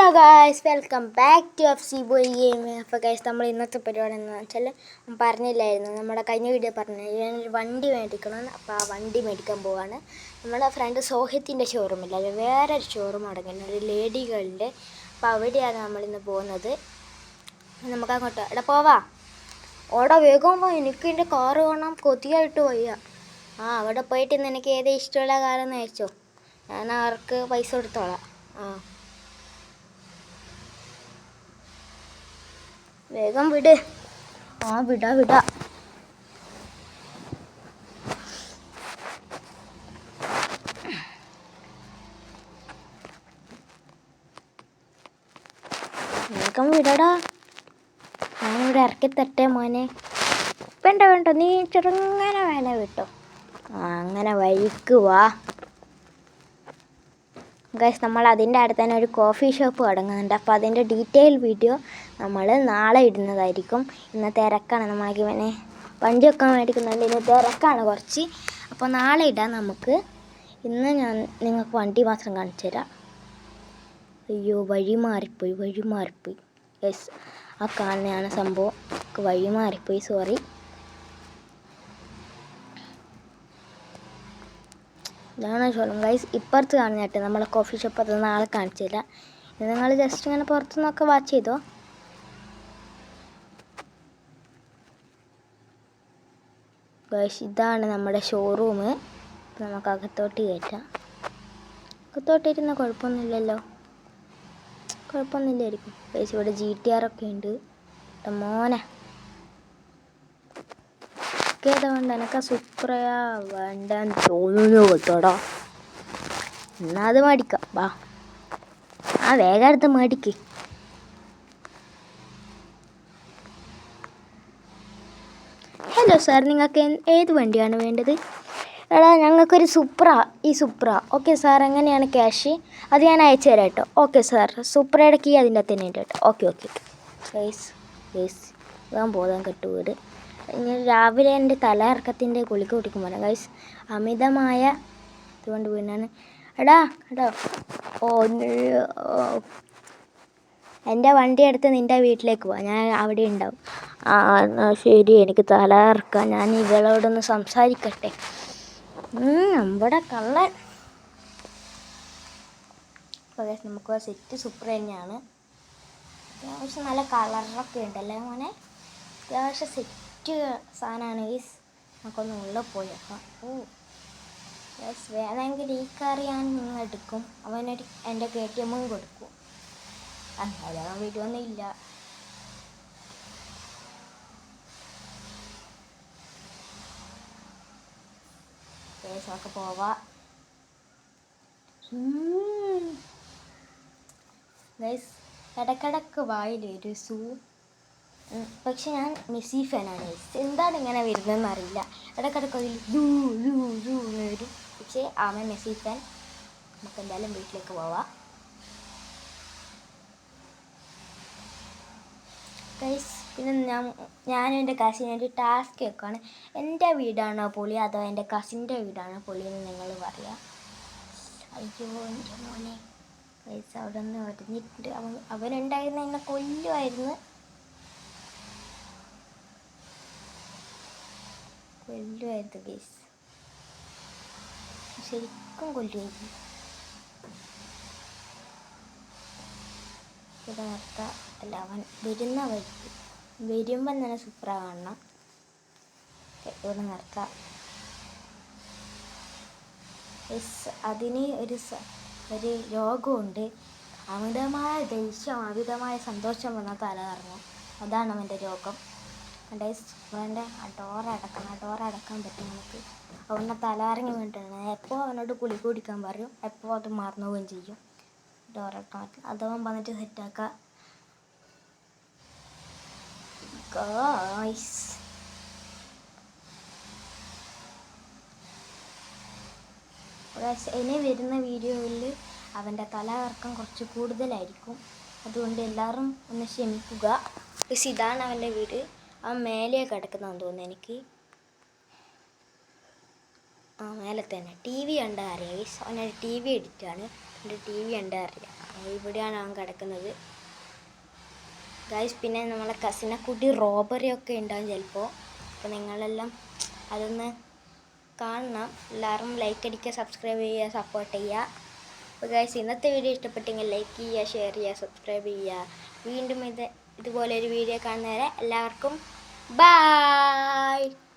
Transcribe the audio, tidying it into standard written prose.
Hello guys, welcome back to F boy game. അപ്പോൾ guys, നമ്മൾ ഇന്നത്തെ പരിപാടി എന്ന് വെച്ചാൽ പറഞ്ഞില്ലായിരുന്നു, നമ്മുടെ കഴിഞ്ഞ വീഡിയോ പറഞ്ഞു ഞാനൊരു വണ്ടി മേടിക്കണം. അപ്പോൾ ആ വണ്ടി മേടിക്കാൻ പോവാണ്. നമ്മുടെ ഫ്രണ്ട് സോഹിത്തിൻ്റെ ഷോറൂമില്ല, അത് വേറൊരു ഷോറൂം അടങ്ങുന്ന ഒരു ലേഡികളുടെ. അപ്പോൾ അവിടെയാണ് നമ്മളിന്ന് പോകുന്നത്. നമുക്ക് അങ്ങോട്ട് എടാ പോവാ, ഓടാ വേഗം പോ, എനിക്ക് എൻ്റെ കാറ് കാണാൻ കൊതിയായിട്ട് വയ്യ. അവിടെ പോയിട്ട് ഇന്ന് എനിക്ക് ഏത് ഇഷ്ടമുള്ള കാറെന്ന് അയച്ചോ, ഞാൻ അവർക്ക് പൈസ കൊടുത്തോളാം. വേഗം വിട്. വിടാ. വേഗം വിടടാ, ഞാനിവിടെ ഇറക്കി തട്ടേ മോനെ. വേണ്ട, നീ ചെറുങ്ങനെ വേല വിട്ടോ. അങ്ങനെ വഴിക്ക് വാ. ഗൈസ്, നമ്മൾ അതിൻ്റെ അടുത്ത് തന്നെ ഒരു കോഫി ഷോപ്പ് തുടങ്ങുന്നുണ്ട്. അപ്പോൾ അതിൻ്റെ ഡീറ്റെയിൽ വീഡിയോ നമ്മൾ നാളെ ഇടുന്നതായിരിക്കും. ഇന്ന് തിരക്കാണ്, നമ്മൾക്ക് ഇവനെ വണ്ടിയൊക്കെ മേടിക്കുന്നുണ്ട്. ഇന്ന് തിരക്കാണ് കുറച്ച്, അപ്പോൾ നാളെ ഇടാം നമുക്ക്. ഇന്ന് ഞാൻ നിങ്ങൾക്ക് വണ്ടി മാത്രം കാണിച്ചു തരാം. അയ്യോ, വഴി മാറിപ്പോയി. ഗൈസ്, ആ കാണുന്നതാണ് സംഭവം, വഴി മാറിപ്പോയി, സോറി. ഇതാണ് ഷോറൂം ഗൈസ്. ഇപ്പുറത്ത് കാണുന്നതായിട്ട് നമ്മളെ കോഫി ഷോപ്പ്, അത് നാളെ കാണിച്ചു തരാം. ഇത് നിങ്ങൾ ജസ്റ്റ് ഇങ്ങനെ പുറത്തുനിന്നൊക്കെ വാച്ച് ചെയ്തോ. ഗൈസ്, ഇതാണ് നമ്മുടെ ഷോറൂം. നമുക്ക് അകത്തോട്ട് കയറ്റാം. അകത്തോട്ടിരുന്ന കുഴപ്പമൊന്നുമില്ലായിരിക്കും ഗൈസ്. ഇവിടെ GTR ഒക്കെ ഉണ്ട് മോനെ. ഏതാ വേണ്ട, എനക്ക് സൂപ്പറാ വേണ്ടെന്ന് തോന്നുന്നു കേട്ടോടാ. എന്നാൽ അത് മേടിക്കാം, വാ. വേഗം എടുത്ത് മേടിക്ക്. ഹലോ സാർ, നിങ്ങൾക്ക് ഏത് വണ്ടിയാണ് വേണ്ടത്? എടാ, ഞങ്ങൾക്കൊരു സൂപ്ര. ഓക്കെ സാർ, എങ്ങനെയാണ് ക്യാഷ്? അത് ഞാൻ അയച്ചു തരാം കേട്ടോ. ഓക്കെ സാർ, സൂപ്രയുടെ കീ അതിൻ്റെ അകത്ത് തന്നെ ഉണ്ട് കേട്ടോ. ഓക്കെ ഗൈസ്, ഞാൻ പോകാൻ കേട്ടു വീട്. ഞാൻ രാവിലെ എൻ്റെ തലയിറക്കത്തിൻ്റെ ഗുളിക കുടിക്കുമ്പോൾ ഗൈസ് അമിതമായ ഇതുകൊണ്ട് വീണാണ്. എടാ എൻ്റെ വണ്ടി എടുത്ത് നിൻ്റെ വീട്ടിലേക്ക് പോവാം, ഞാൻ അവിടെ ഉണ്ടാവും. ശരി, എനിക്ക് തലയിറക്കാം. ഞാൻ ഇവളോടൊന്ന് സംസാരിക്കട്ടെ. നമ്മുടെ കള്ളൻ. അപ്പോൾ ഗൈസ്, നമുക്ക് സെറ്റ് സൂപ്പർ തന്നെയാണ്. അത്യാവശ്യം നല്ല കളറൊക്കെ ഉണ്ടല്ലേ മോനെ. അത്യാവശ്യം സെറ്റ് സാധനമാണ് ഗൈസ്. നമുക്കൊന്ന് ഉള്ളിൽ പോയി വെക്കാം. ഗൈസ്, വേണമെങ്കിൽ ഈ കാർ ഞാൻ എടുക്കും. അവനൊരു എൻ്റെ KTM കൊടുക്കും. അല്ലാതെ വീഡിയോന്നും ഇല്ല. ഗൈസ്, നമുക്ക് പോവാം. ഗൈസ്, ഇടക്കിടക്ക് വായിലൊരു പക്ഷെ ഞാൻ മെസ്സി ഫാനാണ് ഗൈസ്. എന്താണ് ഇങ്ങനെ വരുന്നതെന്ന് അറിയില്ല. ഇടക്കിടക്ക് അതിൽ വരും. പക്ഷേ അവൻ മെസ്സി ഫാൻ. നമുക്ക് എന്തായാലും വീട്ടിലേക്ക് പോവാം ഗൈസ്. പിന്നെ ഞാനും എൻ്റെ കസിന് ഒരു ടാസ്ക് വെക്കുകയാണ്. എൻ്റെ വീടാണോ പൊളി അതോ എൻ്റെ കസിൻ്റെ വീടാണോ പൊളി എന്ന് നിങ്ങൾ പറയാം. അയ്യോ എൻ്റെ മോനെ ഗൈസ്, അവിടെ നിന്ന് ഒരഞ്ഞിട്ടുണ്ട്. അവനുണ്ടായിരുന്ന എന്നെ കൊല്ലുമായിരുന്നു ഗൈസ്, ശരിക്കും കൊല്ലുമായിരുന്നു. ഇവിടെ നിർത്താം. അല്ല, അവൻ വരുന്ന വഴിക്ക് വരുമ്പം തന്നെ സൂപ്പറാ കാണണം. ഇവിടെ നിർത്താം. അതിന് ഒരു രോഗമുണ്ട്, അമിതമായ ദേഷ്യം, അമിതമായ സന്തോഷം വന്നാൽ തല കറങ്ങും. അതാണ് അവൻ്റെ രോഗം. വേണ്ട, ഡോറടക്കാൻ പറ്റും നമുക്ക്. അവനെ തലകറങ്ങി വീണിട്ടാണ്. എപ്പോൾ അവനോട് ഗുളിക കുടിക്കാൻ പറയും, എപ്പോൾ അത് മറന്നു പോവുകയും ചെയ്യും. ഡോറടക്കാൻ പറ്റും. അതവൻ വന്നിട്ട് സെറ്റാക്കാം. ഇനി വരുന്ന വീഡിയോയിൽ അവൻ്റെ തലകറക്കം കുറച്ച് കൂടുതലായിരിക്കും. അതുകൊണ്ട് എല്ലാവരും ഒന്ന് ക്ഷമിക്കുക. ഇതാണ് അവൻ്റെ വീട്. അവൻ മേലെ കിടക്കുന്നതെന്ന് തോന്നുന്നു എനിക്ക്. മേലെ തന്നെ TV കണ്ടാൽ അറിയാം. അവനൊരു TV എഡിറ്റാണ്. എൻ്റെ TV കണ്ടാൽ അറിയാം. ഇവിടെയാണ് അവൻ കിടക്കുന്നത് ഗൈസ്. പിന്നെ നമ്മളെ കസിനെ കൂട്ടി റോബറി ഒക്കെ ഉണ്ടാവും ചിലപ്പോൾ. അപ്പോൾ നിങ്ങളെല്ലാം അതൊന്ന് കാണണം. എല്ലാവരും ലൈക്ക് അടിക്കുക, സബ്സ്ക്രൈബ് ചെയ്യുക, സപ്പോർട്ട് ചെയ്യുക. അപ്പോൾ ഗൈസ് ഇന്നത്തെ വീഡിയോ ഇഷ്ടപ്പെട്ടെങ്കിൽ ലൈക്ക് ചെയ്യുക, ഷെയർ ചെയ്യുക, സബ്സ്ക്രൈബ് ചെയ്യുക. വീണ്ടും ഇതുപോലെ ഒരു വീഡിയോ കാണുന്നവരെ എല്ലാവർക്കും ബൈ.